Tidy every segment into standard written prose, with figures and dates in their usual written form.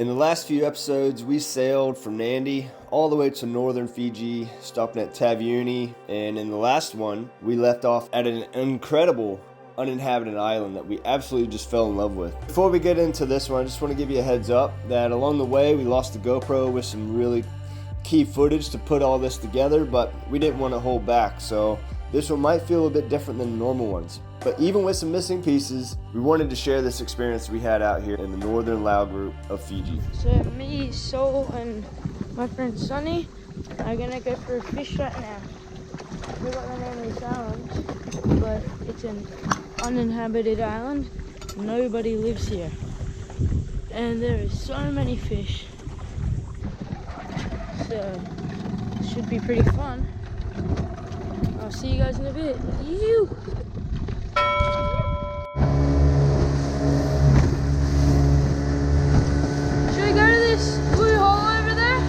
In the last few episodes, we sailed from Nandi all the way to northern Fiji, stopping at Taveuni, and in the last one, we left off at an incredible uninhabited island that we absolutely just fell in love with. Before we get into this one, I just want to give you a heads up that along the way, we lost the GoPro with some really key footage to put all this together, but we didn't want to hold back, so this one might feel a bit different than the normal ones. But even with some missing pieces, we wanted to share this experience we had out here in the northern Lau group of Fiji. So me, Sol, and my friend Sonny are gonna go for a fish right now. I forgot the name of this island, but it's an uninhabited island. Nobody lives here. And there is so many fish. So it should be pretty fun. I'll see you guys in a bit. Should we go to this blue hole over there?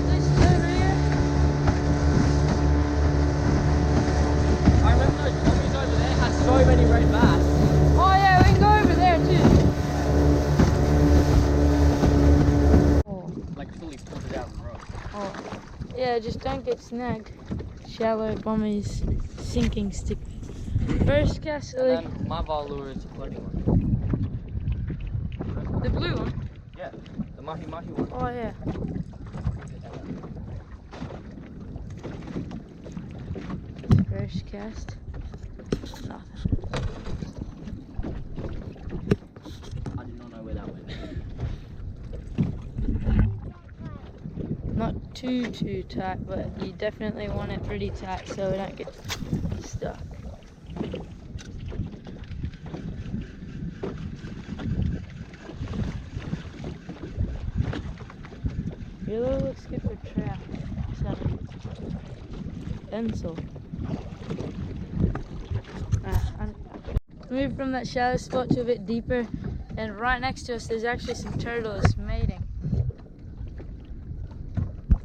This is over here. I remember those puppies over there had so many red bass. Oh yeah, we can go over there too. Oh. Like fully pulled it out of the road. Oh. Yeah, just don't get snagged. Shallow bommies, sinking stick. First cast. And then my vol lure is a floating one. The blue one? Yeah, the mahi mahi one. Oh yeah. First cast. Nothing. I did not know where that went. Not too tight, but you definitely want it pretty tight so we don't get stuck. Really looks good for trout. So, pencil. Move from that shallow spot to a bit deeper, and right next to us there's actually some turtles mating.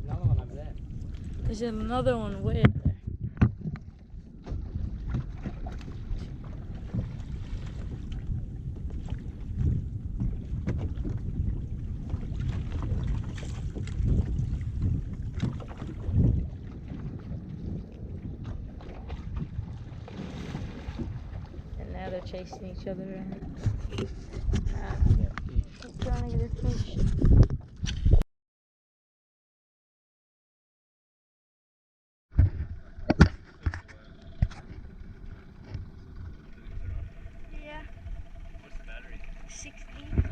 Another one over there. There's another one way up there. And now they're chasing each other around. Keep trying to get a fish. Yeah. What's the battery? 16.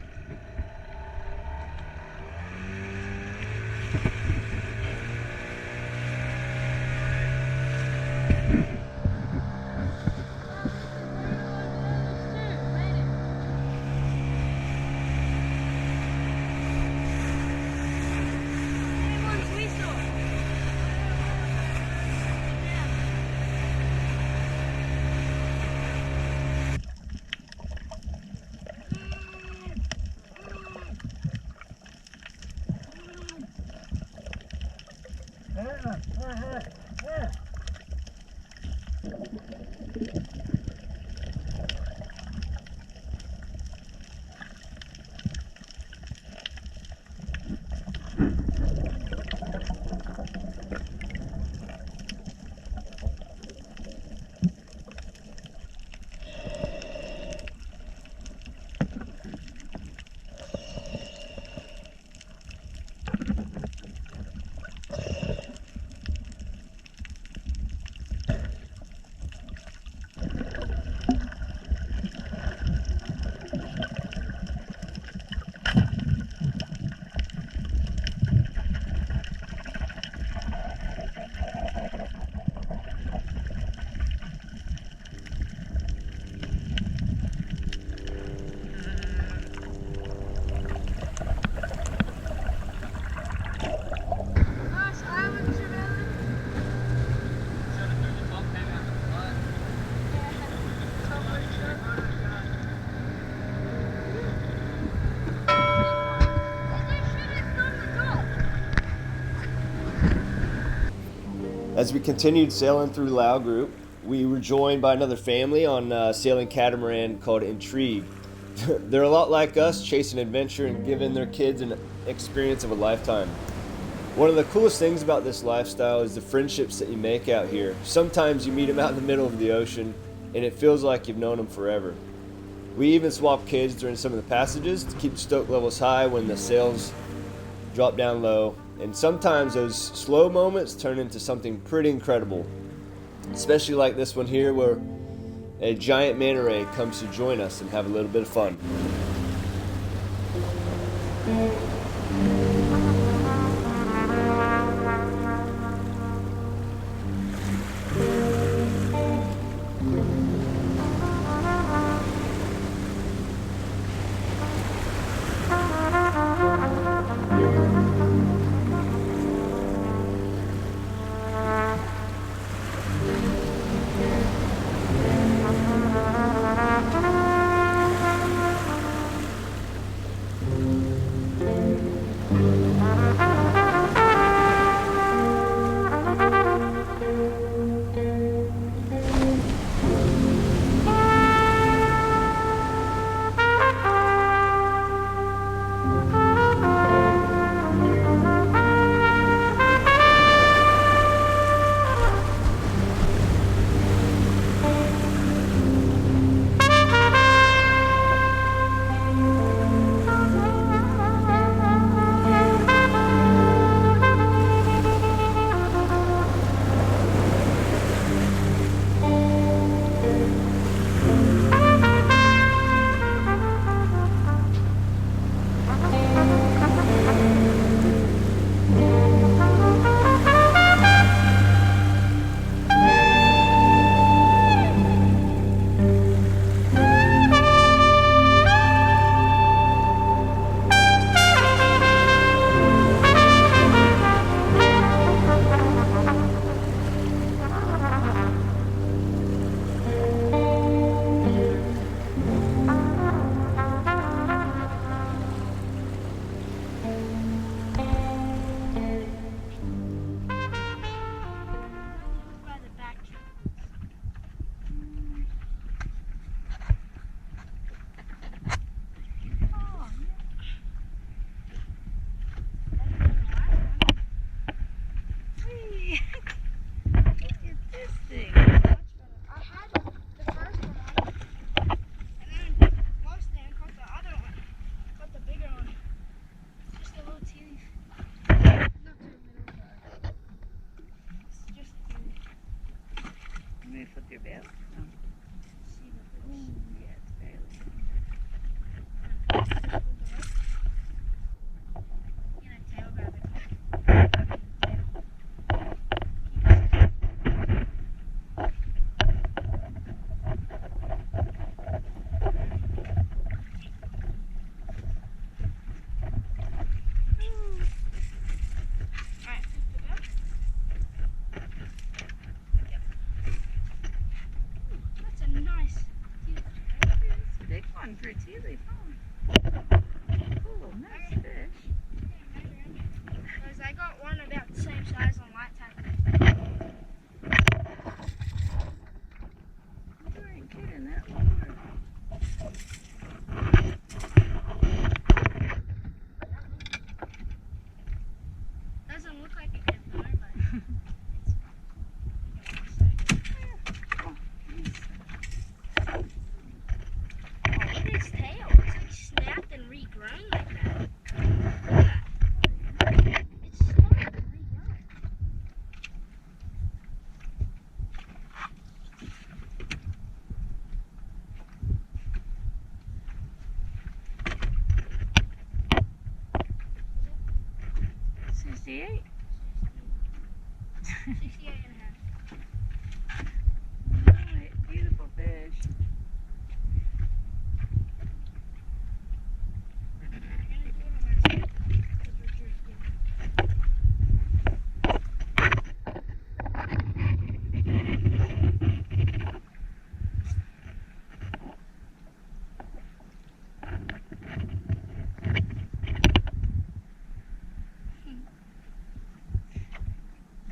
As we continued sailing through Lau Group, we were joined by another family on a sailing catamaran called Intrigue. They're a lot like us, chasing adventure and giving their kids an experience of a lifetime. One of the coolest things about this lifestyle is the friendships that you make out here. Sometimes you meet them out in the middle of the ocean, and it feels like you've known them forever. We even swap kids during some of the passages to keep the stoke levels high when the sails drop down low, and sometimes those slow moments turn into something pretty incredible, especially like this one here where a giant manta ray comes to join us and have a little bit of fun.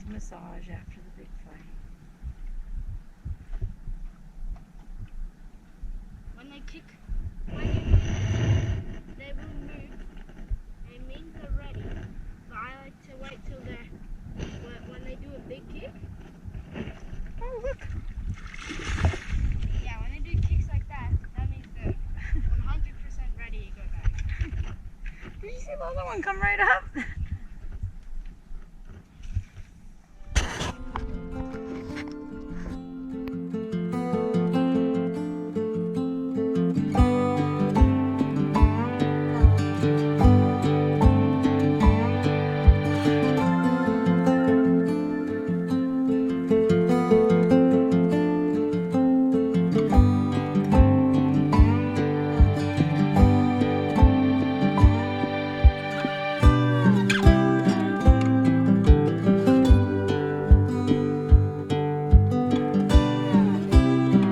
Massage after the big fight. When they kick like to wait till when they do a big kick. Oh, look. Yeah, when they do kicks like that, that means they're 100% ready to go back. Did you see the other one come right up?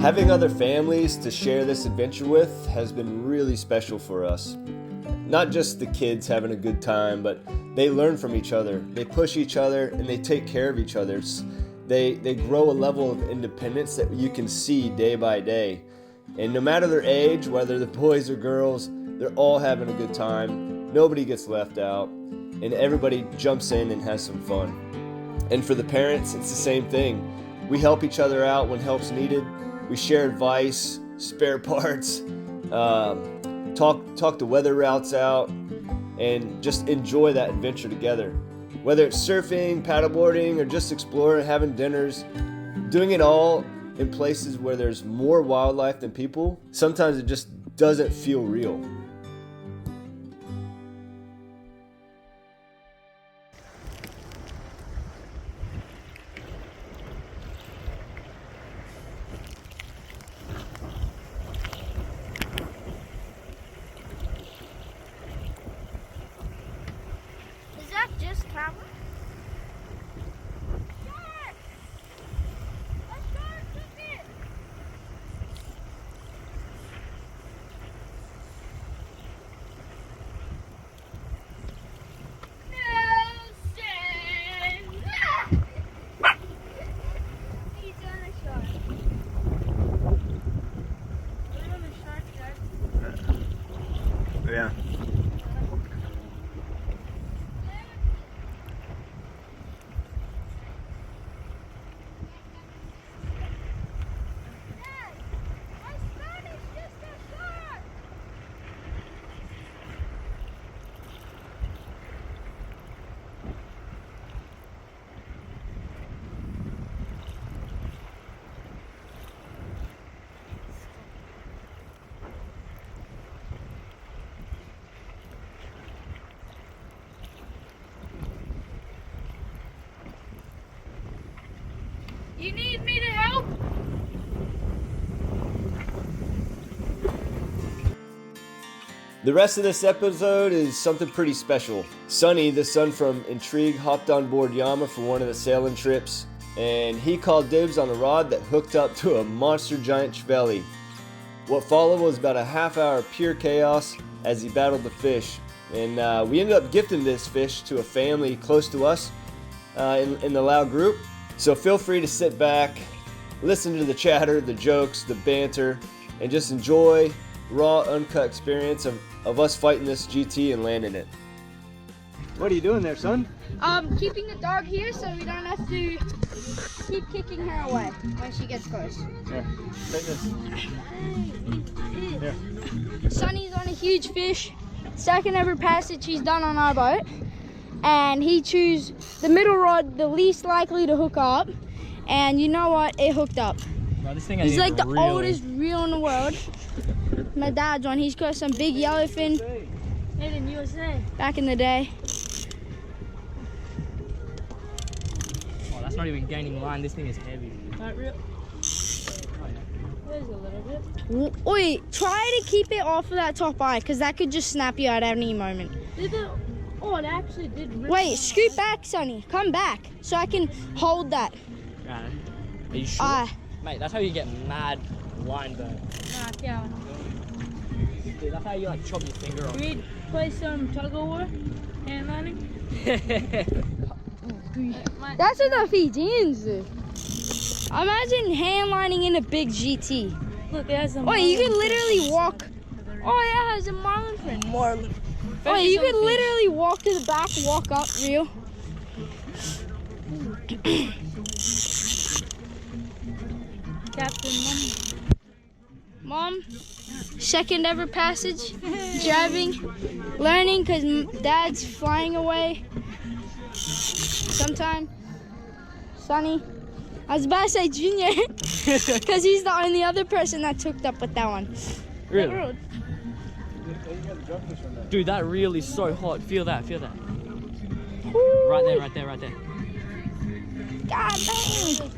Having other families to share this adventure with has been really special for us. Not just the kids having a good time, but they learn from each other, they push each other, and they take care of each other. They grow a level of independence that you can see day by day. And no matter their age, whether they're boys or girls, they're all having a good time. Nobody gets left out, and everybody jumps in and has some fun. And for the parents, it's the same thing. We help each other out when help's needed. We share advice, spare parts, talk the weather routes out, and just enjoy that adventure together. Whether it's surfing, paddleboarding, or just exploring, having dinners, doing it all in places where there's more wildlife than people, sometimes it just doesn't feel real. Just camera? Yes! Let's go, cook it! Nelson! He's on a shark. We're on a shark, guys. Yeah. You need me to help? The rest of this episode is something pretty special. Sonny, the son from Intrigue, hopped on board Yama for one of the sailing trips, and he called dibs on a rod that hooked up to a monster Giant Trevally. What followed was about a half hour of pure chaos as he battled the fish, and we ended up gifting this fish to a family close to us in the Lau group. So feel free to sit back, listen to the chatter, the jokes, the banter, and just enjoy raw, uncut experience of us fighting this GT and landing it. What are you doing there, son? Keeping the dog here so we don't have to keep kicking her away when she gets close. Here, take this. Here. Sonny's on a huge fish. Second ever passage he's done on our boat. And he chose the middle rod, the least likely to hook up. And you know what? It hooked up. Bro, this thing He's like the oldest reel in the world. My dad's one. He's got some big yellowfin. Made in USA. Back in the day. Oh, that's not even gaining line. This thing is heavy. Not real. There's a little bit. Wait, try to keep it off of that top eye, because that could just snap you out at any moment. Oh, it actually did. Wait, scoot back, Sonny. Come back so I can hold that. Are you sure? Mate, that's how you get mad line burn. Yeah. Dude, that's how you like chop your finger off. Reed, play some tug of war, hand lining. That's what the Fijians do. Imagine hand lining in a big GT. Look, it has a marlin. You could literally walk. Oh yeah, it has a marlin print. Marlin. You could literally walk to the back, walk up, reel. Captain Mom, second ever passage, driving, learning because Dad's flying away sometime. Sonny, I was about to say Junior because he's the only other person that's hooked up with that one. Really? Dude, that reel is so hot. Feel that, feel that. Right there, right there, right there. God dang.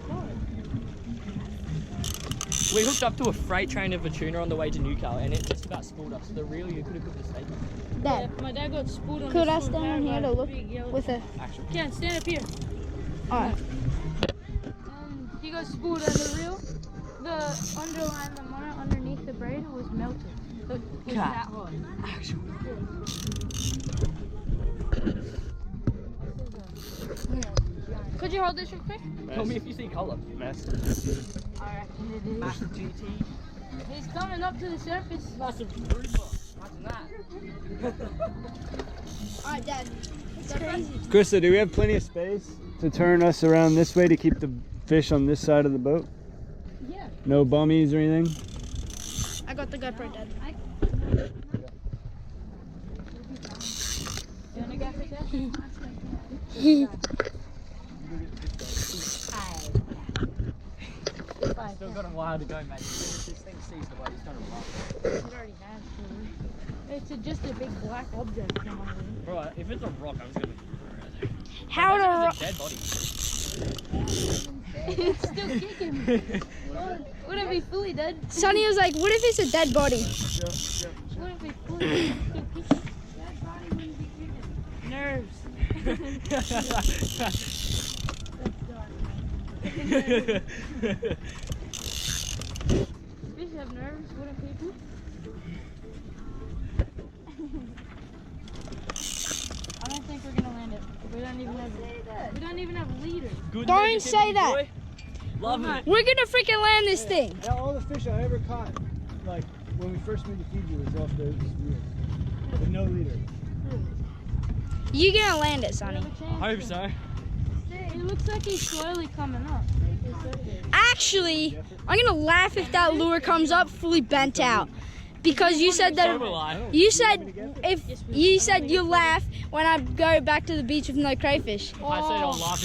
We hooked up to a freight train of a tuna on the way to Newcastle and it just about spooled us. The reel, you could have cooked a steak. Dad, My dad got spooled on could the I spoon stand here to look with a... Actually. Ken, stand up here. Alright. He got spooled on the reel. The underline, the mono underneath the braid was melted. So it was God. that hot. Actually. Could you hold this real quick? Tell me if you see colour. Massive. Alright, it is. Massive GT. He's coming up to the surface. Massive grouper. Imagine that. Alright, Dad. It's crazy. Krista, do we have plenty of space to turn us around this way to keep the fish on this side of the boat? Yeah. No bummies or anything? I got the GoPro, Dad. You wanna go for that? Still got a while to go, mate. This thing sees the way he's done a while. It already has. It's just a big black object. Right, if it's a rock, I'm just gonna. How to... It's a dead body. It's still kicking. Would it be fully dead? Sonny was like, what if it's a dead body? Would it be fully dead? Still kicking. Dead body wouldn't be kicking. Nerves. Fish have nerves, wouldn't people? I don't think we're gonna land it. We don't even have leaders. Good Don't negativity, say that. boy. Love it. We're gonna freaking land this thing. Yeah, all the fish I ever caught, like when we first moved to Fiji, was off those reels with no leader. You gonna land it, Sonny. I hope so. It looks like he's slowly coming up. Actually, I'm gonna laugh if that lure comes up fully bent out. Because you said that... So will I. You said you laugh when I go back to the beach with no crayfish. I said I'll laugh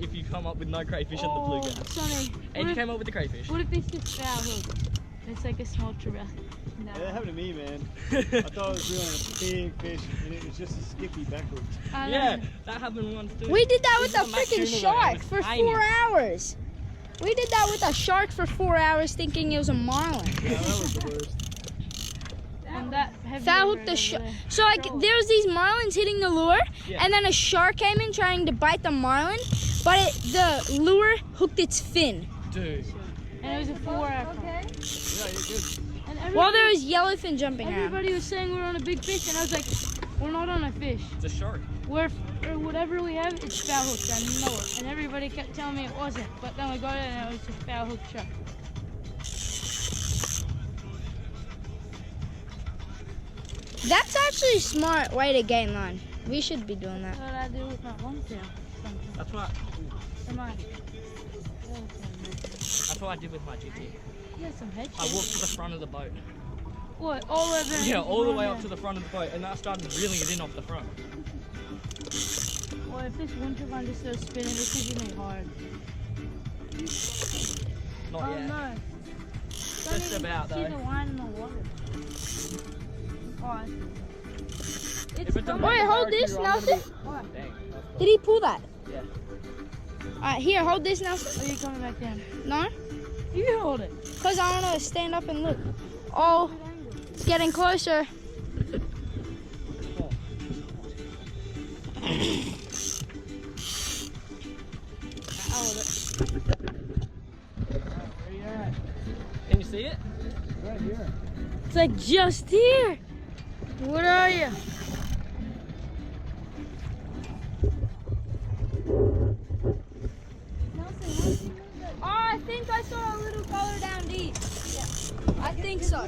if you come up with no crayfish in the bluegrass. Sonny, And you came up with the crayfish. what if it's just foul hook? It's like a small trevally. Yeah, that happened to me, man. I thought I was reeling a big fish, and it was just a skippy backwards. Yeah, that happened once too. We did that with This a is Mac freaking tuna, shark it was for tiny. 4 hours. We did that with a shark for 4 hours thinking it was a marlin. Yeah, that was the worst. And that heavy Foul over hooked the over shark. there. So like there was these marlins hitting the lure, Yeah. and then a shark came in trying to bite the marlin, but the lure hooked its fin. Dude. And it was a 4 hour. Yeah, you're good. And While there was yellowfin jumping around. everybody was saying we're on a big fish, and I was like, we're not on a fish. It's a shark. Or whatever we have, it's foul hooked. I know it. And everybody kept telling me it wasn't. But then we got it, and it was just foul hooked shark. That's actually a smart way to gain line. We should be doing that. That's what I do with my longtail. sometimes. That's what Or my that's what I did with my GT. You got some head I walked to the front of the boat. What? All over? Yeah, all the way up to the front of the boat, and then I started reeling it in off the front. Well, if this winter one just starts spinning, this is gonna be hard. Not Oh yet. no. Just about See though. the line in the water. Oh, I see. If It's it's a coming. Wait, hold this, barracuda, I'm gonna Nelson. What? Dang. Did he pull that? Yeah. Alright, here, hold this, Nelson. Are you coming back down? No? You can hold it. Because I want to stand up and look. Oh, it's getting closer. Where you at? Can you see it? Right here. It's like just here. What are you? Oh, I think I saw a little color down deep. Yeah, I think so.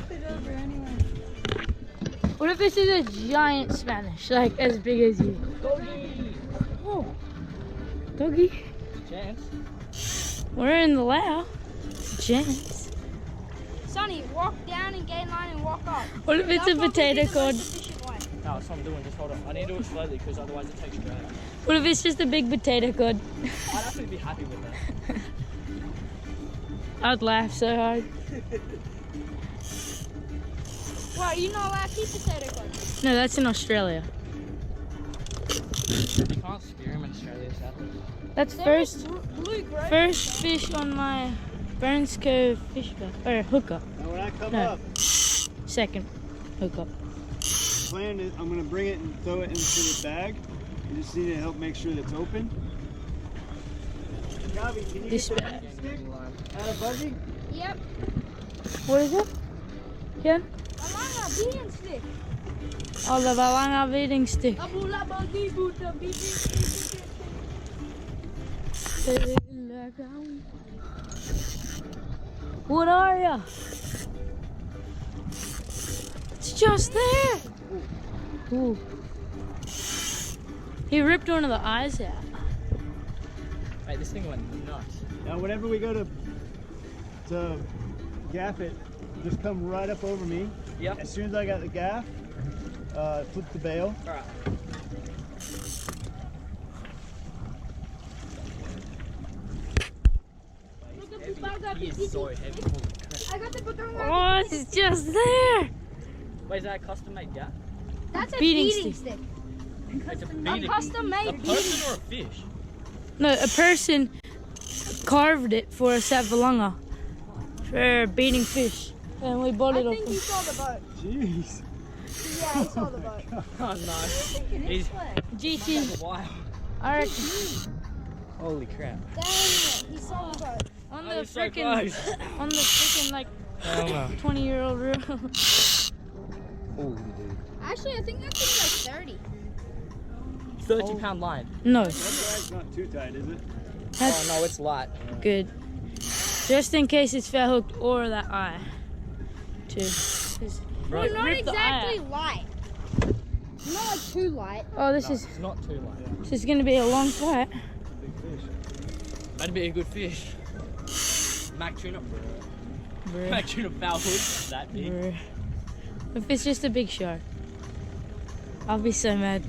What if this is a giant Spanish, like as big as you? Doggy! Oh, doggy. Chance. We're in the Lau. Chance. Sonny, walk down and gain line and walk up. What if it's a potato cod? No, that's what I'm doing. Just hold on. I need to do it slowly because otherwise it takes drag. What if it's just a big potato cod? I'd actually be happy with that. I'd laugh so hard. Why, are you not allowed to keep potato cod? No, that's in Australia. You can't spear him in Australia, sadly. That's first fish on my Burns Cove fish hookup. Now when I come No. up, Second hookup. plan is I'm gonna bring it and throw it into the bag. You just need to help make sure that it's open. Gavi, can you This get the bag. stick out of buggy? Yep. What is it? Ken? I'm on a bean stick. Oh, the balanga feeding stick. What are ya? It's just there. Ooh. He ripped one of the eyes out. Wait, this thing went nuts. Now whenever we go to gaff it, just come right up over me. Yep. As soon as I got the gaff, flip the bail. Alright. He is so heavy. Holy crap. I got the button. Oh, it's just there. Wait, is that a custom made gap? That's a Beating beating stick. It's a A beating. custom A made person or a fish? No, a person carved it for us at Valanga for beating fish, and we bought I it off think him. he saw the boat. Jeez. Yeah, he saw the boat. Oh no. He's GT, wild. I reckon Holy crap. Dang it, he saw the boat. on Oh, the he's so freaking close. on the freaking like Oh no. 20-year-old reel. Holy dude. Actually, I think that thing's like 30. 30-pound line. No, That bag's not too tight, is it? that's Oh no, it's light. good. Just in case it's fair hooked or that eye, too. 'Cause Well, it not ripped the eye exactly out. light. Not like too light. Oh, this No, is it's not too light. this is gonna be a long fight. Big fish. That'd be a good fish. Mac tuna. Bruh. Mac tuna foul hood. That big. Bruh. If it's just a big shark, I'll be so mad.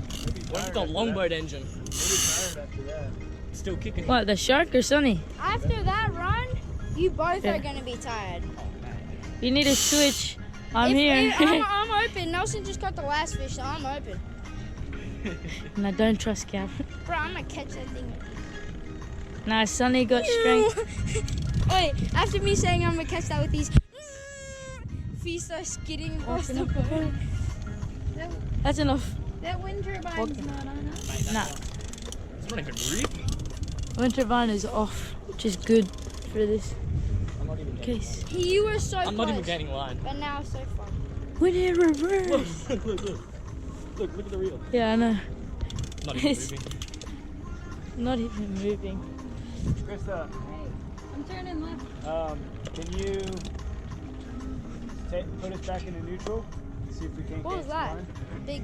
What if the longboat engine? We'll be tired after that. Still kicking. What, the shark or Sonny? After that run, you both Yeah. are going to be tired. You need to switch. I'm here. I'm open. Nelson just got the last fish, so I'm open. And I don't trust Cap. Bro, I'm going to catch that thing. Nah, Sonny got strength. Wait, after me saying I'm going to catch that with these feet start skidding across the boat. That's enough. That wind turbine's not on us. Nah, It's not even reefing. winter vine is off, which is good for this I'm not even getting case. You were so I'm not even close, gaining line. but now it's so fun. When it Look, reverse. look, look, look. Look at the reel. Yeah, I know. Not even It's- moving. Not even moving. Krista, I'm turning left. can you put us back into neutral? See if we can't What was catch that? the line. Big.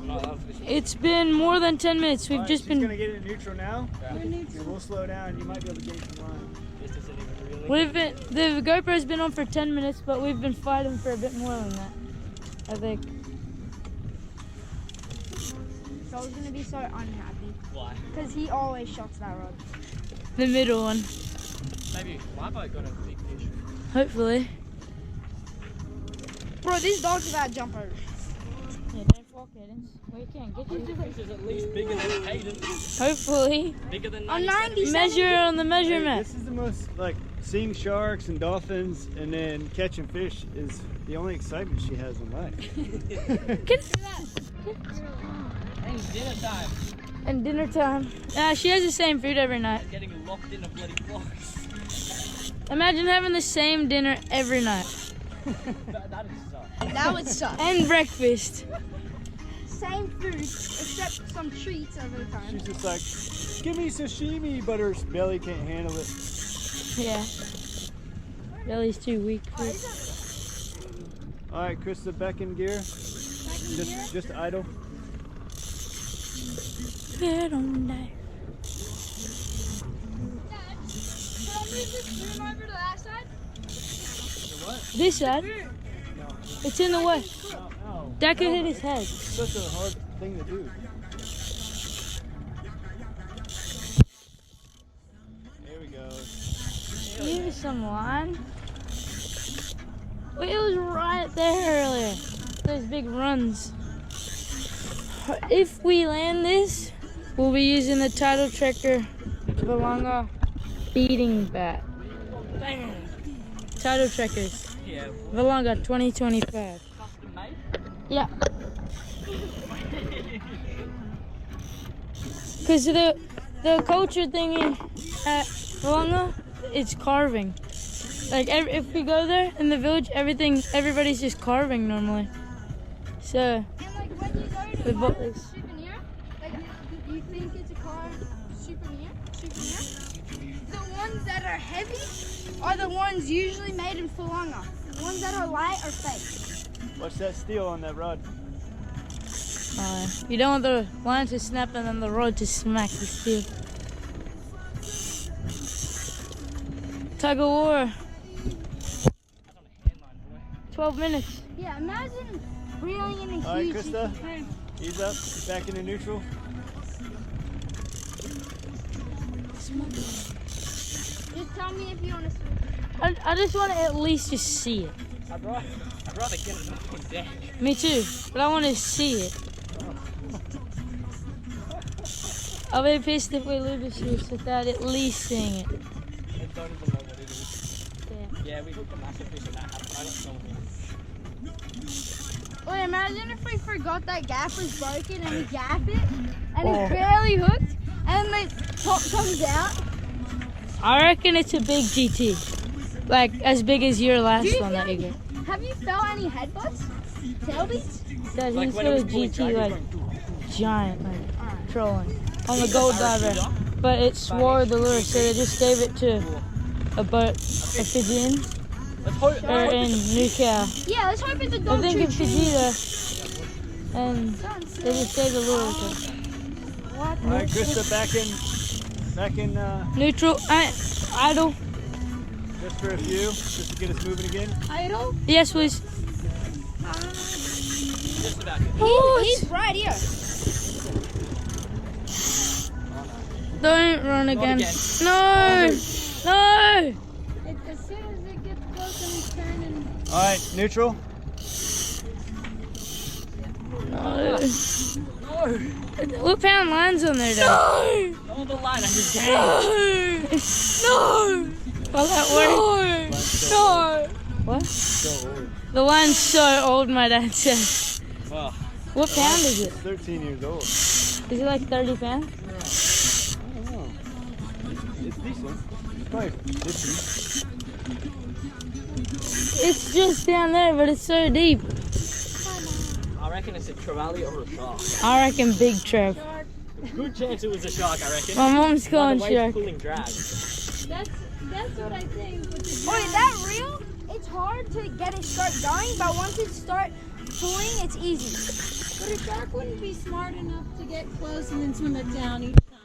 No, that was fish. It's been more than 10 minutes. We've Alright, just she's been. gonna get it in neutral now. Yeah. Yeah, we'll slow down. You might be able to gain some line. This isn't even reeling. We've been. The GoPro's been on for 10 minutes, but we've been fighting for a bit more than that, I think. So I was going to be so unhappy. Why? Because he always shots that rod. The middle one, Maybe my boat got a big fish. hopefully. Bro, this dog's about to jump over. Yeah, don't fall, Cadence. We can't get you. This is at least bigger than Hayden. Hopefully. Bigger than On 90 90 Measure on the Hey, measurement. this is the most like seeing sharks and dolphins and then catching fish is the only excitement she has in life. And dinner time. And dinner time. She has the same food every night. Getting locked in a bloody box. Imagine having the same dinner every night. That is suck. That would suck. And breakfast. Same food, except some treats every time. She's just like, give me sashimi, but her belly can't handle it. Yeah. Belly's too weak for it. All right, Krista, back in gear. Just idle. Get on there. Swim over to that side? This side? It's in the way. No. That could hit his head. It's such a hard thing to do. There we go. Here's some line. Wait, it was right there earlier. Those big runs. If we land this, we'll be using the Tidal Trekker Valanga beating bat. Tidal Trekkers. Yeah. Valanga 2025. Custom made? Yeah. Because the culture thing at Valanga, it's carving. Like if we go there in the village, everybody's just carving normally. So And like when you go we to bought buy a this. souvenir, like you think it's a car souvenir? The ones that are heavy are the ones usually made in Falanga. The ones that are light are fake. Watch that steel on that rod. You don't want the line to snap and then the rod to smack the steel. Tug of war. 12 minutes. Yeah, imagine reeling in a All right, huge Krista. thing. Ease up. Back into neutral. Just tell me if you want to swim. I just want to at least just see it. I'd rather get it up on deck. Me too, but I want to see it. I'll be pissed if we lose this without at least seeing it. I don't even know what it is. Yeah. Yeah, we hooked a massive fish in that house, but I got so many. Wait, imagine if we forgot that gaff was broken and we gaff it and Oh. it's barely hooked and the top comes out. I reckon it's a big GT. Like as big as your last Do you one that you feel- got. Have you felt any headbutts? Tail beats? That Like he's when got it a was pulling GT drag, it was like going, giant, like trolling on the Is it gold Barracuda? diver. But it swore the lure, so they just gave it to a boat, a Fijian, let's hope or in Newcastle. Yeah, let's hope it's a I dog think in choo-choo. Fiji though, and they just gave the lure to All right, Krista, back in neutral, idle. just for a few, just to get us moving again. Idle? Yes, please. just about good. He's right here. Don't run again. again. No, no. As soon as it gets close and he's turning. All right, neutral. No. What pound line's on there, though? Oh, the line, I just gained. No! Will that work? No! What? So old. The line's so old, my dad said. Well, What pound is it? 13 years old. Is it like 30 pounds? I don't know. It's decent. It's probably 50. It's just down there, but it's so deep. I reckon it's a trevally or a shark. I reckon big Trev. Good chance it was a shark, I reckon. My mom's By calling the way it's shark. pulling drag. That's what I think. Wait, that reel? It's hard to get it start going, but once it start pulling, it's easy. But a shark wouldn't be smart enough to get close and then swim it down each time.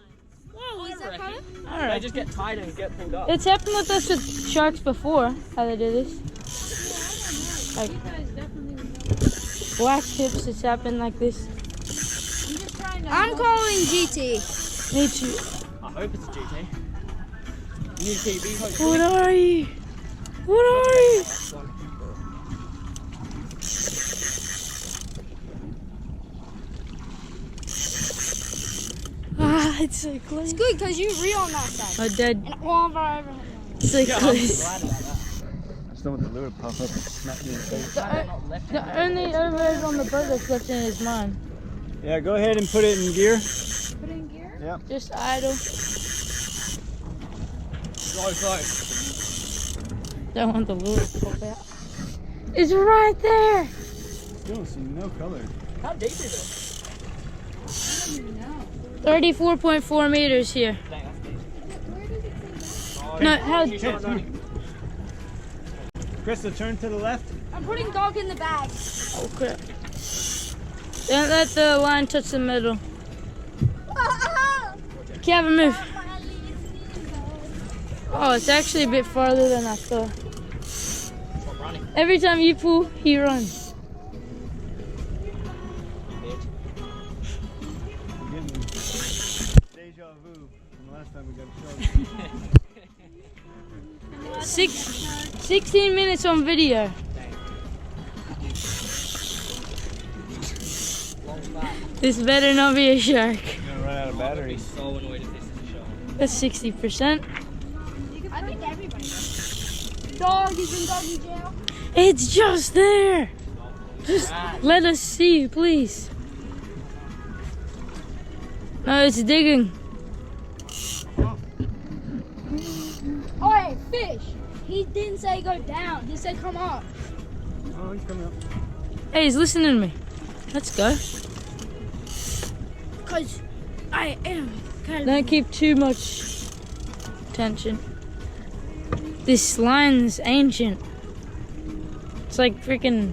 Whoa, is that coming? They Alright. just get tight and get pulled up. It's happened with us with sharks before, how they do this. Like You guys definitely would know. black tips, it's happened like this. I'm just trying to I'm help. calling GT. Me too. I hope it's a GT. New TV, hopefully. What are you? What are you? Last one. Ah, it's so close. It's good because you reel on that side. My dad, And all of our overhead. so Yeah, I'm close. glad about that. I just don't want the lure to pop up and smack me in the face. Glad I'm not left The only overhead on the boat that's left in is mine. Yeah, go ahead and put it in gear. Put in gear. Yep. Just idle. so close. Don't want the lure to pop out. It's right there. Still see no color. How deep is I don't even know. 34.4 meters here. it? Dang, that's deep. Where does it say that? No, how? You shot it, Krista, turn to the left. I'm putting dog in the bag. Oh crap. Don't let the line touch the middle. Kevin, move. Oh, it's actually a bit farther than I thought. Stop running. Every time you pull, he runs. Bitch. I'm getting deja vu from the last time we got a shark. 16 minutes on video. Long back. This better not be a shark. I'm gonna run out of I'd be batteries. so annoyed if this is a shark. That's 60%. I think everybody does. Dog is in doggy jail. It's just there. Just let us see, please. No, it's digging. Oh, hey, fish. He didn't say go down. He said come up. Oh, he's coming up. Hey, he's listening to me. Let's go. Because I am kind Don't keep too much attention. This line's ancient. It's like freaking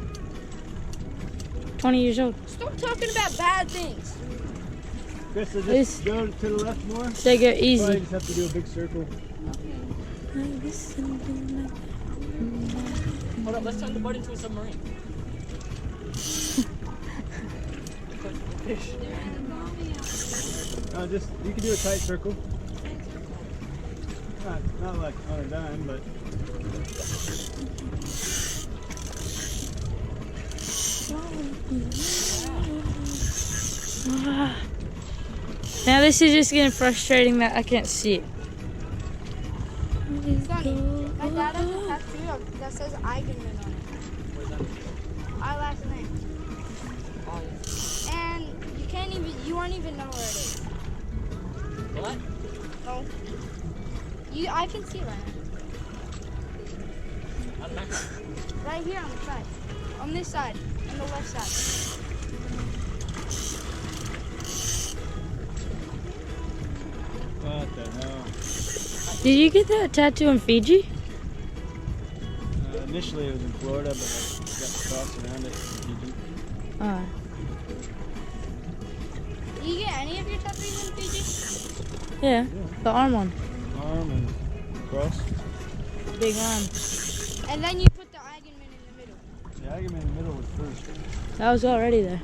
20 years old. Stop talking about bad things. Chris, so This- just go to the left more. They go Probably easy. just have to do a big circle. Hold up, let's turn the boat into a submarine. Fish. No, just you can do a tight circle. Not like on a dime, but Now this is just getting frustrating that I can't see it. Sonny, my dad has a tattoo that says Eigenman on it. Where's that? Our last name. Oh, And you won't even know where it is. yeah. What? No. I can see it right I don't know. now. Right here on the side. On this side. On the left side. what the hell? Did you get that tattoo in Fiji? Initially it was in Florida, but I got the cross around it. Do you get any of your tattoos in Fiji? Yeah, the arm one. Arm and cross. Big arm. And then you put the Eigenman in the middle. The argument in the middle was first. That was already there.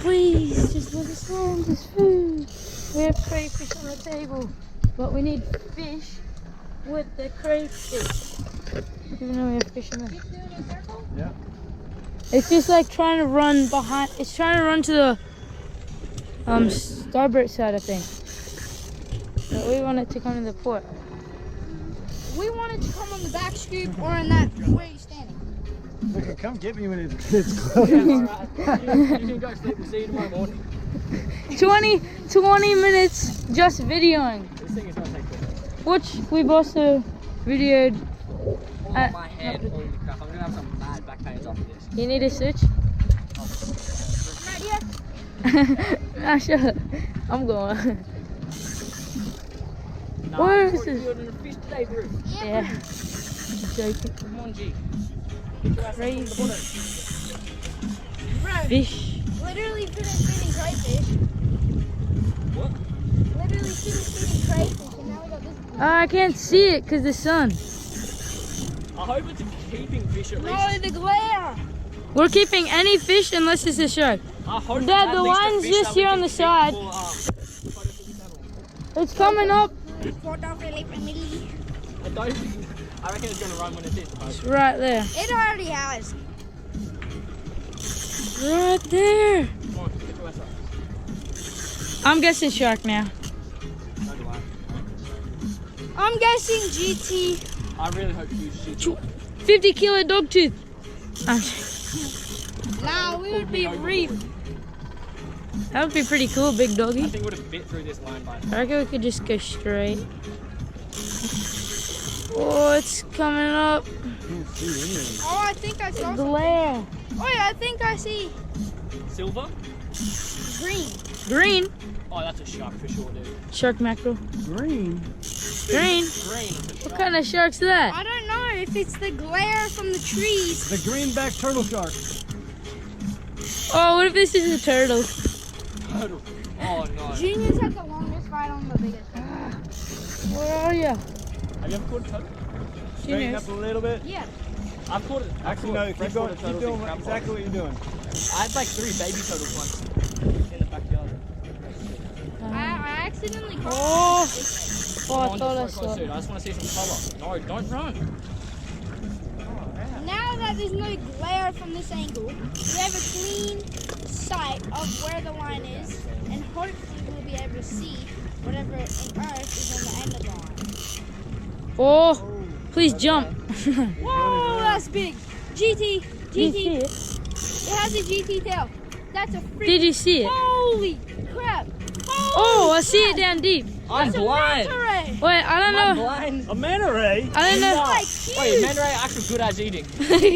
Please, just let us know this food. We have crayfish on the table, but we need fish with the crayfish. Even though we have fish in there. Yeah. It's just like trying to run behind. It's trying to run to the starboard side, I think. But we want it to come to the port. We want it to come on the back scoop or in that where you're standing. Look, come get me when it's close. Yeah, alright. You can go sleep. We'll see you tomorrow morning. 20 minutes just videoing. This thing is gonna take forever. Which we've also videoed. Oh, my head. Holy crap. I'm gonna have some mad back pains after this. You need a switch? Right here. Nah, shut up. I'm going. Nah, Where I'm is this? building a fish today, bro. Yeah. I'm joking. Come on, G. Get your ass up on the bottom. Bro, Fish. literally finished eating crayfish. What? Literally finished eating crayfish and now we got this. I can't see it because the sun. I hope it's a keeping fish at least. No, the glare. We're keeping any fish unless it's a shark. I hope Dad, at the least a line's fish just that we here on can the keep side. for, photosynthesis. It's coming up. I reckon it's gonna run when it hits the boat. It's right there. It already has. Right there. Come on, get your ass up. I'm guessing shark now. So do I. I'm guessing GT. I really hope you shoot. 50 kilo dog tooth. Nah, we would be reef. That would be pretty cool, big I doggy. think would have bit through this line by now. I reckon we could just go straight. Oh, it's coming up. Can't see anything. Oh, I think I saw something. Glare. Oh, yeah, I think I see Silver? green. Green. Oh, that's a shark for sure, dude. Shark mackerel. Green. Green. Green. What kind of shark's that? I don't know if it's the glare from the trees. The greenback turtle shark. Oh, what if this is a turtle? Turtle. Oh no. Juniors have the longest fight on the biggest one. Where are you? Have you ever caught a turtle? Straighten up a little bit. Yeah. I've caught it. Actually, no, keep going. Keep doing exactly what you're doing. I had like 3 baby turtles once in the backyard. I accidentally caught Oh, oh, I Come on, thought I just saw. focus, dude. I just want to see some colour. No, don't run. Now that there's no glare from this angle, we have a clean sight of where the line is, and hopefully we'll be able to see whatever on Earth is on the end of the line. Oh, please jump. Whoa, that's big. GT, Did you see GT. it? It has a GT tail. That's a freaking. Did you see it? Holy crap. Oh, I see it down deep. I'm It's a blind. manta ray. Wait, I don't I'm know. blind. A manta ray? I don't know. Like huge. Wait, manta ray are actually good at eating.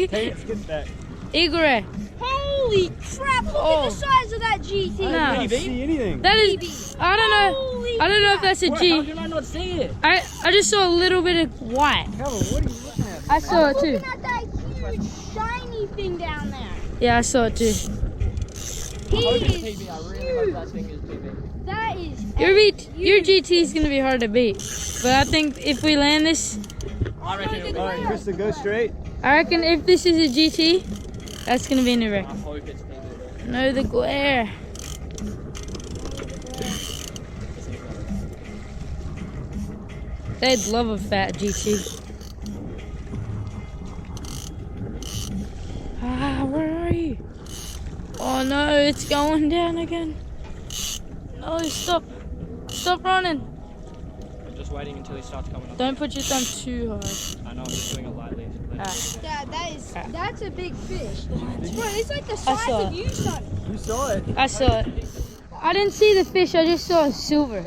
Hey, let's get back. Eagle ray. Holy crap, look Oh. at the size of that GT. Nah. I don't see anything. That Baby. is. I don't know. Holy I don't know if crap. that's a Wait, how G. did I not see it? I just saw a little bit of white. Calvin, what are you looking at? I saw it too. Looking at that huge shiny thing down there. Yeah, I saw it too. He I hope it's is PB. I really huge. hope that thing is PB. That is Your GT is gonna be hard to beat, but I think if we land this, I reckon it'll All right, Krista, go straight. I reckon if this is a GT, that's gonna be in the I record. hope it's PB. No, the glare. They'd love a fat GT. Ah, where are you? Oh no, it's going down again. No, stop. Stop running. I'm just waiting until he starts coming up. Don't put your thumb too hard. I know, I'm just doing it lightly. That's a big fish. Bro, it's like the size saw of you, son. You saw it. I saw it. I didn't see the fish, I just saw a silver.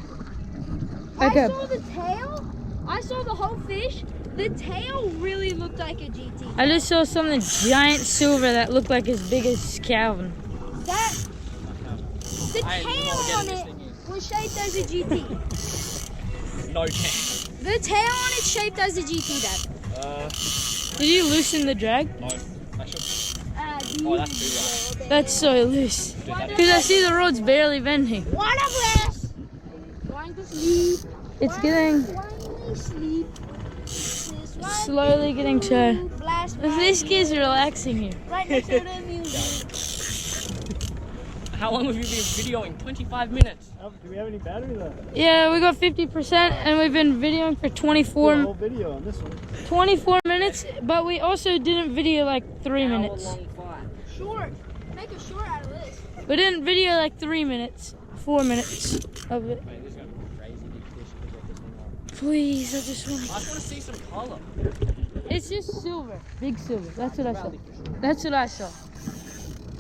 Like I a, saw the tail. I saw the whole fish. The tail really looked like a GT. I just saw something giant silver that looked like as big as Calvin. That the I tail am not on getting it this thing was shaped as a GT. No chance. The tail on it shaped as a GT, Dad. Did you loosen the drag? No. I should. Oh, Oh, that's too low. That's so loose. Dude, that Because I see the rod's barely bending. What a blast! Going to sleep. It's getting Finally sleep. slowly getting to. Blast This kid's relaxing here. right next to the music. How long have you been videoing? 25 minutes. Do we have any battery left? Yeah, we got 50% and we've been videoing for The 24 whole video on this one. minutes, but we also didn't video like 3 minutes. Hour-long fight. Short. Make a short out of this. We didn't video like 3 minutes, 4 minutes of it. Mate, this is gonna be crazy big fish if we get this thing up. Please, I just want I just want to see some colour. It's just silver, big silver. That's what I saw. Rally for sure. That's what I saw.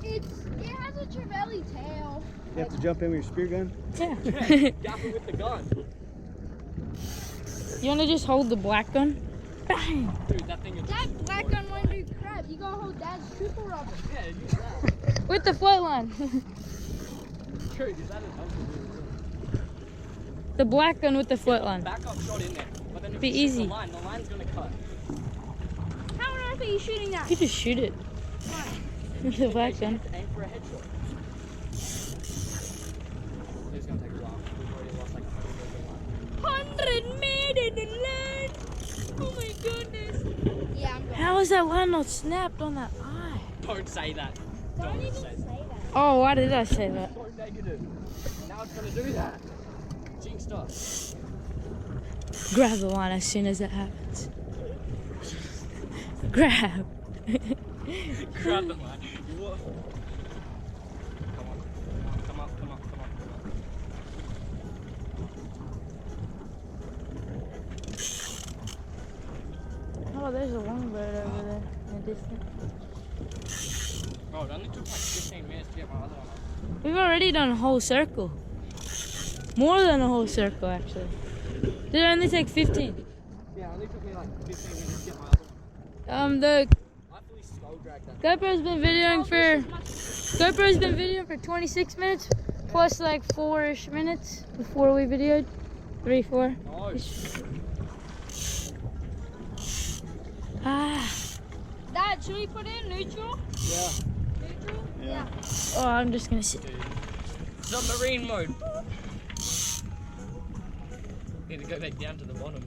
It has a Trevally tail. You have to jump in with your spear gun. Yeah. Gaffer with the gun. You want to just hold the black gun? Bang! Dude, that thing is. That black gun won't do crap. You gotta hold Dad's triple rubber. Yeah, use that. With the float line. True, is that an The black gun with the float line. backup shot in there? But then if Be you shoot easy. the line's gonna cut. How on earth are you shooting that? You could just shoot it. With the black You gun. have to aim for a headshot. It's gonna take a while. We've already lost like 100 100 meters in land. Oh my goodness. Yeah, I'm going. How is that line not snapped on that eye? Don't say that. Don't even say say that. that. Oh, why did I say that? So negative. Now it's gonna do that. Jinxed us. Grab the line as soon as that happens. Grab. Grab the line. What? Come on. Oh, there's a longboat over there in the distance. Bro, it only took like 15 minutes to get my other one up. We've already done a whole circle. More than a whole circle, actually. Did it only take 15? Yeah, it only took me like 15 minutes to get my other one. The I fully slow dragged that. GoPro's been videoing for 26 minutes, plus like 4-ish minutes before we videoed. 3, 4. No. Ah. Dad, should we put in neutral? Yeah. Neutral? Yeah. Oh, I'm just gonna sit. Submarine mode. Need to go back down to the bottom.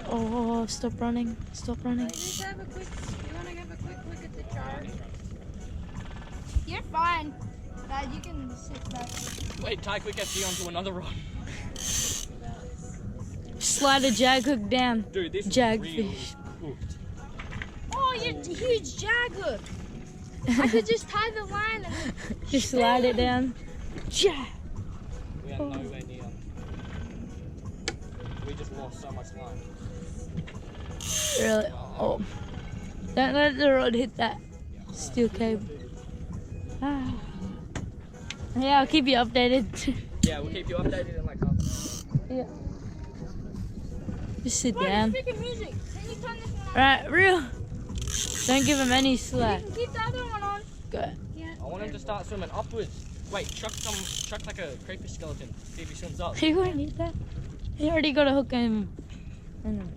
Oh, stop running. Stop running. Just have a quick, you want to have a quick look at the chart? You're fine. Dad, you can sit back. Wait, tie quick FG onto another rod. Slide a jag hook down. Dude, this Jag is really fish. cooked. Oh, you're a huge jag hook. I could just tie the line and Just slide it down. Jag. We are nowhere near. We just lost so much line. Really? Oh. Don't let the rod hit that steel cable. Ah. Yeah, I'll keep you updated. Yeah, we'll keep you updated in like half an hour. Yeah. Just sit Wait, down. it's freaking music. Can you turn this one on? Right, real. Don't give him any You slack. can keep the other one on. Go. I want him to start swimming upwards. Wait, chuck like a crayfish skeleton. See if he swims up. He won't need that. He already got a hook in him.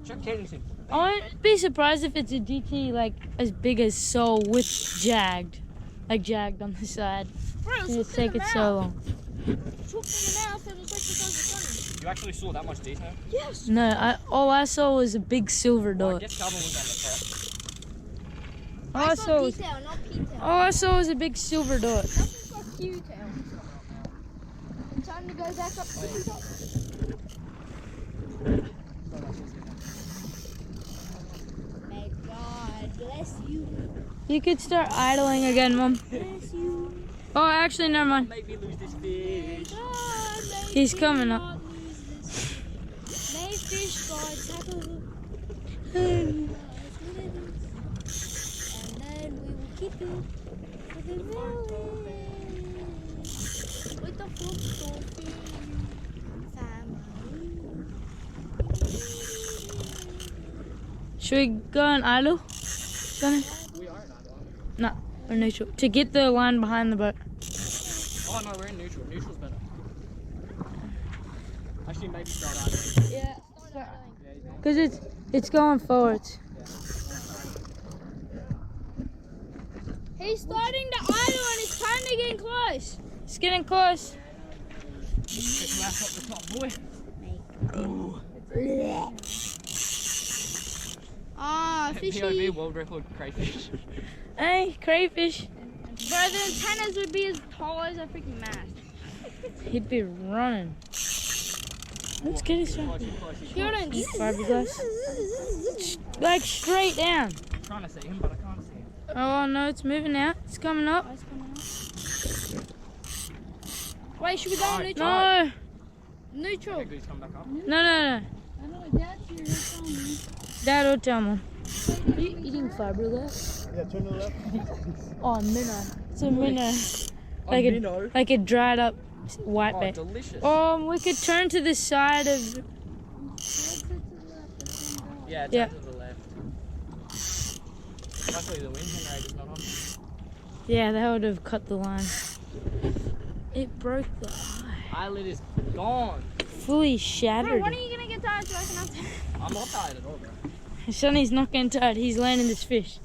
Chuck Tennyson. I won't be surprised if it's a DT like as big as Soul with jagged. Like jagged on the side. Bro, It's gonna take it so long. It's hooked in the mouth and it's like because You actually saw that much detail? Yes. No, all I saw was a big silver Well, I dot. guess carbon was on All I saw was detail, not P-tail. all I saw was a big silver dot. That's just like Q-tail. And time to go back up to the top. May God bless you. You could start idling again, Mom. Bless you. Oh, actually, never mind. Make me lose this fish. God, may He's we coming not up. lose this. May fish God tackle the Hmm. and then we will keep it for the village with the full family. Should we go and idle? Gonna? We are in idle. No, we're neutral. To get the line behind the boat. Oh no, we're in neutral. Neutral's better. Actually, maybe start idling. Yeah. Cause it's going forwards. He's starting to idle and it's time to get close. It's getting close. Get your ass up the top, boy. Ah, fishy. POV world record crayfish. Hey, crayfish. Bro, the antennas would be as tall as a freaking mast. He'd be running. Let's get his shot. Jordan, Fiberglass. Like straight down. I'm trying to see him, but I can't see him. Oh no, it's moving out. It's coming up. wait, should we go on neutral? No, Neutral. Okay, good, he's come back up. no. I know Dad's here. He's on me. Dad will tell me. Are you eating fiberglass? Yeah, turn to the left. Oh, minnow. It's a minnow. Like minnow? like a dried up white Oh, bait. delicious. We could turn to the side of. Yeah, turn Yeah. to the left. Luckily the wind generator's not on. Yeah, that would have cut the line. It broke the eye. Eyelid is gone. Fully Bro, shattered. when are you gonna get tired so I can have to? I'm not tired at all, bro. Sonny's not getting tired. He's landing this fish.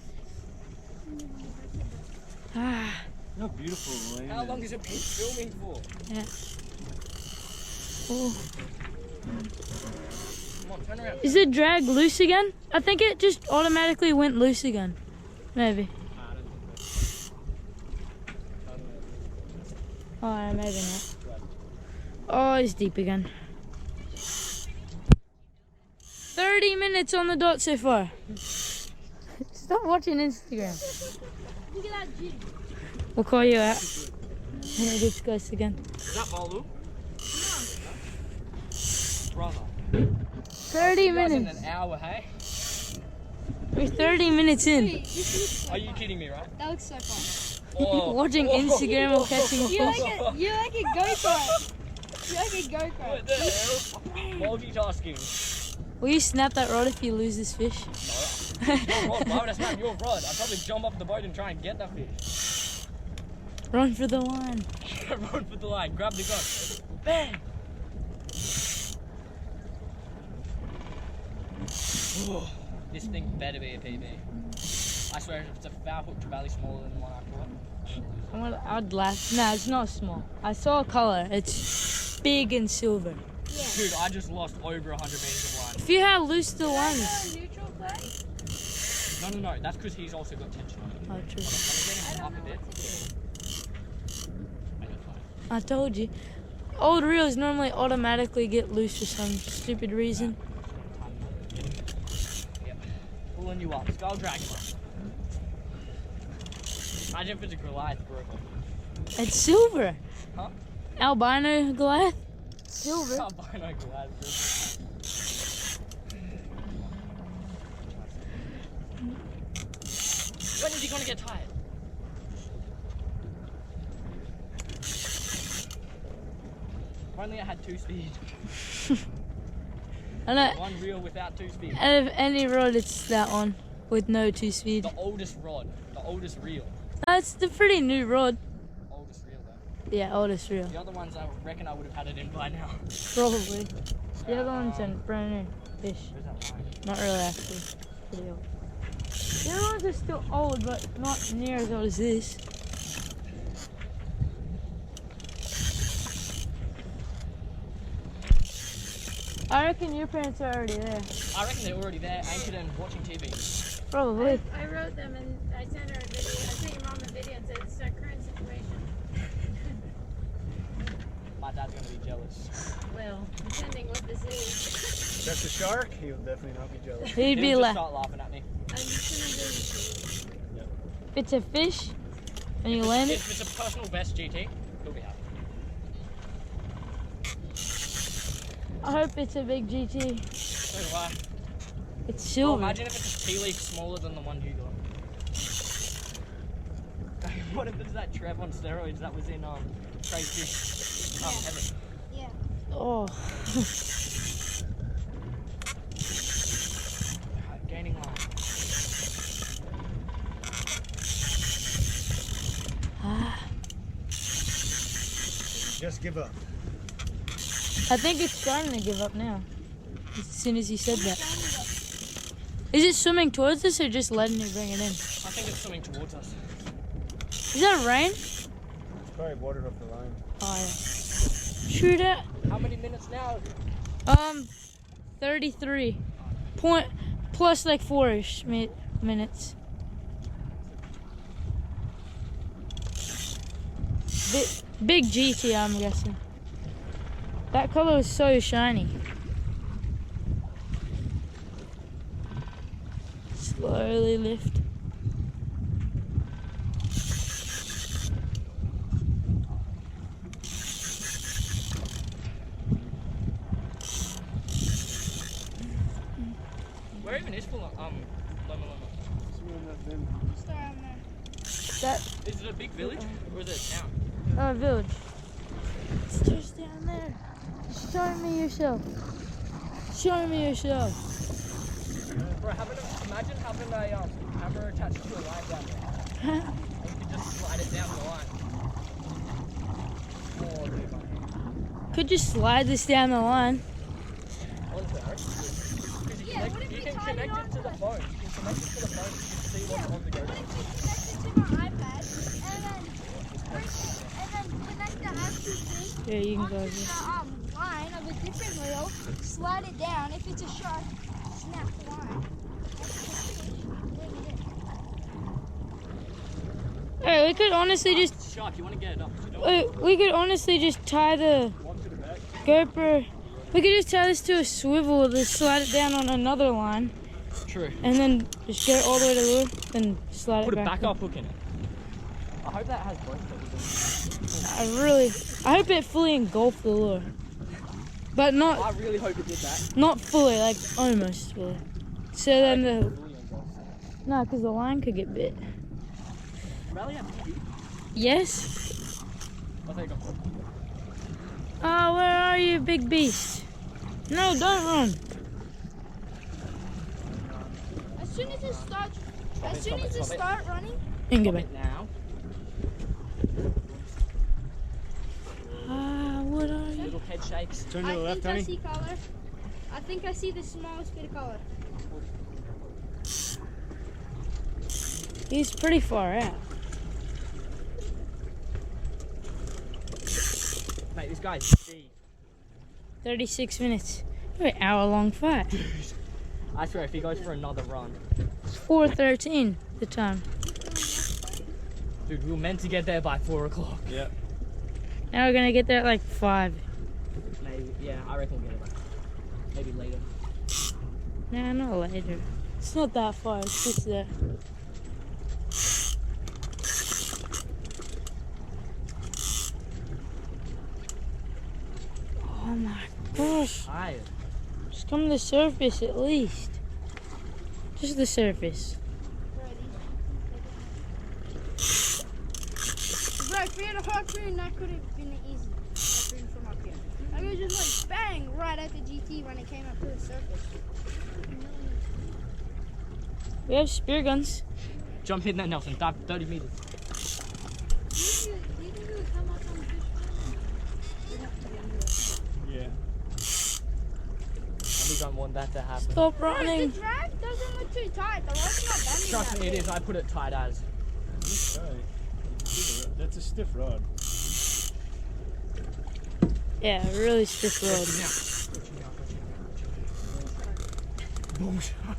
Ah, How beautiful the land How long has it been filming for? yeah. Oh. Come on, turn around. Is the drag loose again? I think it just automatically went loose again. Maybe. Oh, maybe not. Oh, it's deep again. 30 minutes on the dot so far. Stop watching Instagram. Look at that jig. We'll call you out when it gets close again. Is that Malu? Brother. 30 You guys in minutes. an hour, hey? We're 30 minutes in. Wait, this looks so Are you kidding me, right? That looks so fun. Oh. Watching Instagram or catching You're fish. like a go-kart. You're like a What go-kart. the hell? Multitasking. Will you snap that rod if you lose this fish? Your rod. Why would I snap your rod? I'd probably jump off the boat and try and get that fish. Run for the line. Run for the line. Grab the gun. Bang! This thing better be a PB. I swear, if it's a foul-hooked trevally smaller than the one I caught. I'd laugh. Nah, it's not small. I saw a color. It's big and silver. Dude, I just lost over 100 meters of line. If you had loose the ones. Neutral play? No, that's because he's also got tension on him. Oh, true. Let me get him up a bit. I got five. I told you. Old reels normally automatically get loose for some stupid reason. Yep. Pulling you up. Skull dragon. Imagine if it's a Goliath broke. It's silver. Huh? Albino Goliath. Silver. Albino Goliath. When is he gonna get tired? If only I had 2 speed. I know. One reel without 2 speed. Out of any rod, it's that one with no 2 speed. The oldest rod. The oldest reel. That's the pretty new rod. Oldest reel though. Yeah, oldest reel. The other ones I reckon I would have had it in by now. Probably. The other one's a brand new fish. Where's that line? Not really, actually. Pretty old. The other ones are still old, but not near as old as this. I reckon your parents are already there. I reckon they're already there, anchored and watching TV. Probably. I wrote them and I sent her a video. I sent your mom a video and said it's our current situation. My dad's gonna be jealous. Well, depending what this is. If that's a shark, he will definitely not be jealous. He'd be He'll just like, start laughing at me. I'm just gonna do if it's a fish and you land it, If it's a personal best GT, he'll be happy. I hope it's a big GT. So do I. It's Oh, silver. imagine if it's a tea leaf smaller than the one you got. What if it's that Trev on steroids that was in Crayfish Heaven? Yeah. Oh. Gaining line. Just give up. I think it's starting to give up now. As soon as you said that. Is it swimming towards us or just letting you bring it in? I think it's swimming towards us. Is that rain? It's probably watered off the line. Oh yeah. True that. How many minutes now? 33. Point plus like 4-ish minutes. Big GT, I'm guessing. That color is so shiny. Slowly lift. Where even is Loma? Just around there. That Is it a big village or is it a town? village. It's just down there. Show me yourself. Show me yourself. Bro, imagine having a hammer attached to a line down there. And you could just slide it down the line. Oh, dude, man. Could just slide this down the line. Honestly, I reckon you could. Yeah, what if You we can tied it connect it onto to the phone. You can connect it to the phone. You can see what's on the go. What if we connect it to my iPad and then connect the actual thing Here, you can onto go. the line of a different reel, slide it down. If it's a shark, snap the line. Hey, we could honestly just. Shark, you want to get it up? You don't We could honestly just tie the GoPro. We could just tie this to a swivel to slide it down on another line, True. and then just get it all the way to the lure, then slide Put it a back. backup hook in it. I hope that has both things. I hope it fully engulfed the lure, but I not really hope it did that. not fully, like almost fully. So then no, because the line could get bit. Rally up, Fiji. Yes. I'll take a hook. Oh, where are you, big beast? No, don't run. As soon as it start running, And get Stop back. it now. What are you? Little head shakes. Turn to the left, I honey. see color. I think I see the smallest bit of color. He's pretty far out. Mate, this guy's deep. 36 minutes. An hour-long fight. I swear, if he goes for another run. It's 4:13 the time. Dude, we were meant to get there by 4 o'clock. Yep. Now we're gonna get there at like 5. Maybe, yeah, I reckon we'll get it by. Maybe later. Nah, not later. It's not that far, it's just there. Oh my gosh. Tired. Just come to the surface at least. Just the surface. Bro, if we had a harpoon, that could have been an easy harpoon from up here. I was just like bang right at the GT when it came up to the surface. We have spear guns. Jump in that Nelson, dive 30 meters. Yeah. We don't want that to happen. Stop Bro, the running. drag doesn't look too tight. The rod's not bending. Trust that me, it way. is. I put it tight as. That's a stiff rod. Yeah, really stiff road.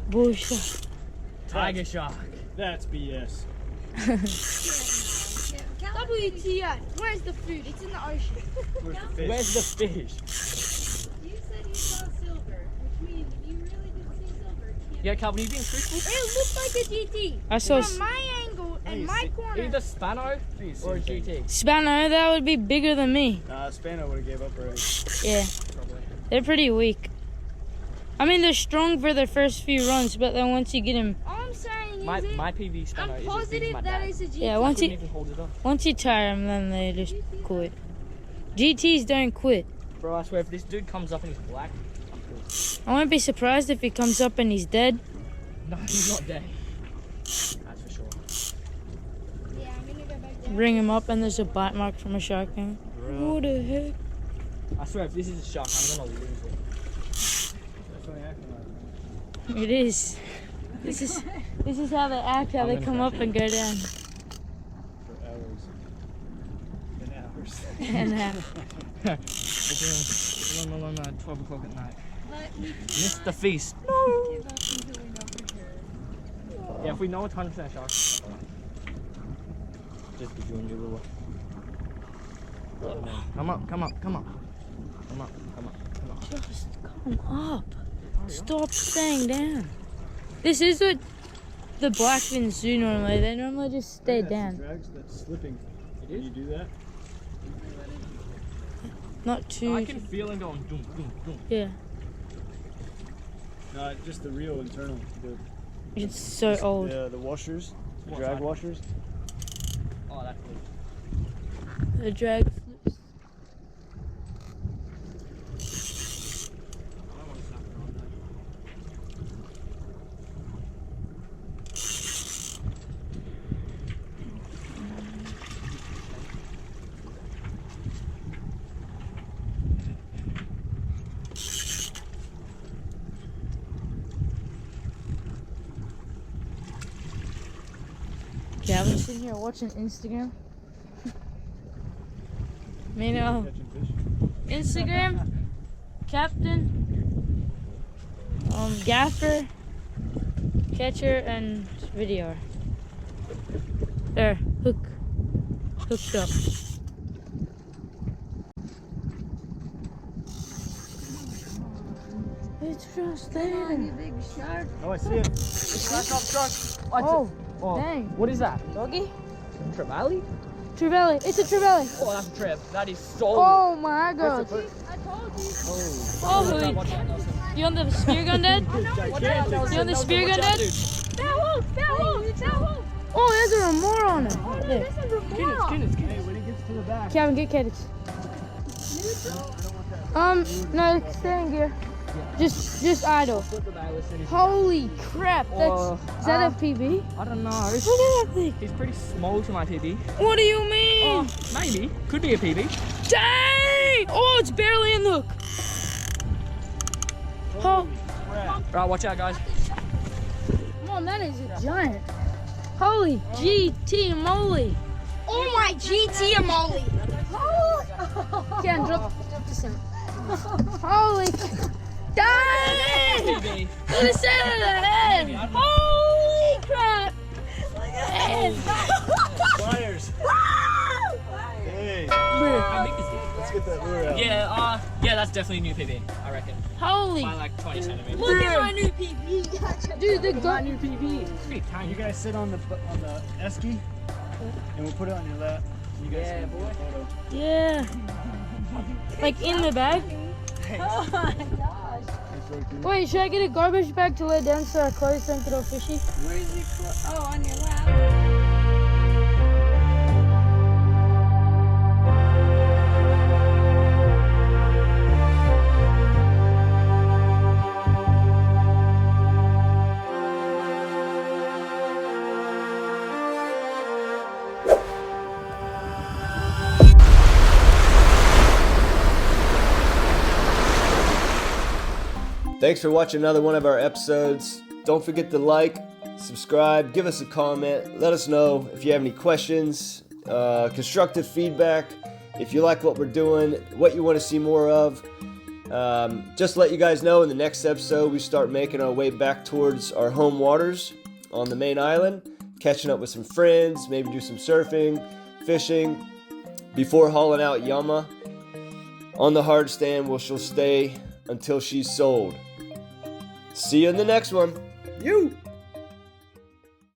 Bullshit. Tiger shark. That's BS. WTF? Where's the food? It's in the ocean. Where's the fish? Where's the fish? You said you saw silver, which means if you really did see silver, it can't Yeah, Calvin, you being truthful? It looked like a GT. I saw From my angle and you my see- corner. Either Spano or a GT. Spano, that would be bigger than me. Spano would have gave up already. Yeah, Probably. they're pretty weak. I mean, they're strong for their first few runs, but then once you get him, All I'm saying is My PV Spano I'm is as big as positive my that dad. is a GT. yeah, I once couldn't you even hold it up. tire them, then they just quit. GTs don't quit. Bro, I swear, if this dude comes up and he's black, I'm cool. I won't be surprised if he comes up and he's dead. No, he's not dead. That's for sure. Yeah, I'm gonna go back down. Bring him up and there's a bite mark from a shark in it. What the heck? I swear, if this is a shark, I'm gonna lose it. That's what acting like. It is. This is how they act, how I'm they gonna come crash up and go down. For hours. And hours. And No, 12 o'clock at night. But we Missed the feast. give up until we know for sure. Yeah, if we know it's 100% shark. Just be doing your lure. Come up. just come up. Stop staying down. This is what the blackfins do normally. They normally just stay down. Drags, that's slipping. It Can is? you do that? Not too. I can feel it going doom, doom, doom. Yeah. No, just the real internal. It's so old. The washers, the What drag side? washers. Oh, that's good. The drag flips. Calvin's sitting here watching Instagram. Me know. Catching fish. Instagram, Captain, Gaffer, Catcher, and Video. There, hooked up. It's just Come on, there. you big shark. Oh, I see it. Oh, Oh, dang. what is that? Doggy? Trevally? Trevally. It's a Trevally. Oh, that's a Trev. That is so. Oh my god. I told you. Holy. Watch out, Nelson. You on the spear gun, Dad? Watch out, Nelson. You on the spear gun, Dad? That wolf. Oh, there's a remora on it. There. This is a remora. Hey, when he gets to the back. Calvin, get Cadence. No, stay in gear. Just idle. Holy crap, that's, is that a PB? I don't know. Look at that thing. He's pretty small to my PB. What do you mean? Maybe. Could be a PB. Dang! Oh, it's barely in the hook. Oh, Right, watch out, guys. Mom, that is a giant. Holy GT moly. Oh my GT Molly. Can't drop this in. Holy. Dang! PB. Look at the head. Holy crap. Pliers. Hey, How big is it? let's get that lure out. Yeah, that's definitely a new PB, I reckon. Holy. By like 20 centimeters. Look at my new PB. Dude, the gun. New PB. It's pretty tiny. You guys sit on the esky, and we'll put it on your lap. You guys Yeah, can boy. take a photo. Yeah. Like in the bag? Oh my gosh. That's really cool. Wait, should I get a garbage bag to lay down so our clothes don't get all fishy? Where's your oh, on your lap. Thanks for watching another one of our episodes. Don't forget to like, subscribe, give us a comment. Let us know if you have any questions, constructive feedback, if you like what we're doing, what you want to see more of. Just let you guys know in the next episode we start making our way back towards our home waters on the main island, catching up with some friends, maybe do some surfing, fishing, before hauling out Yama on the hard stand where she'll stay until she's sold. See you in the next one. You!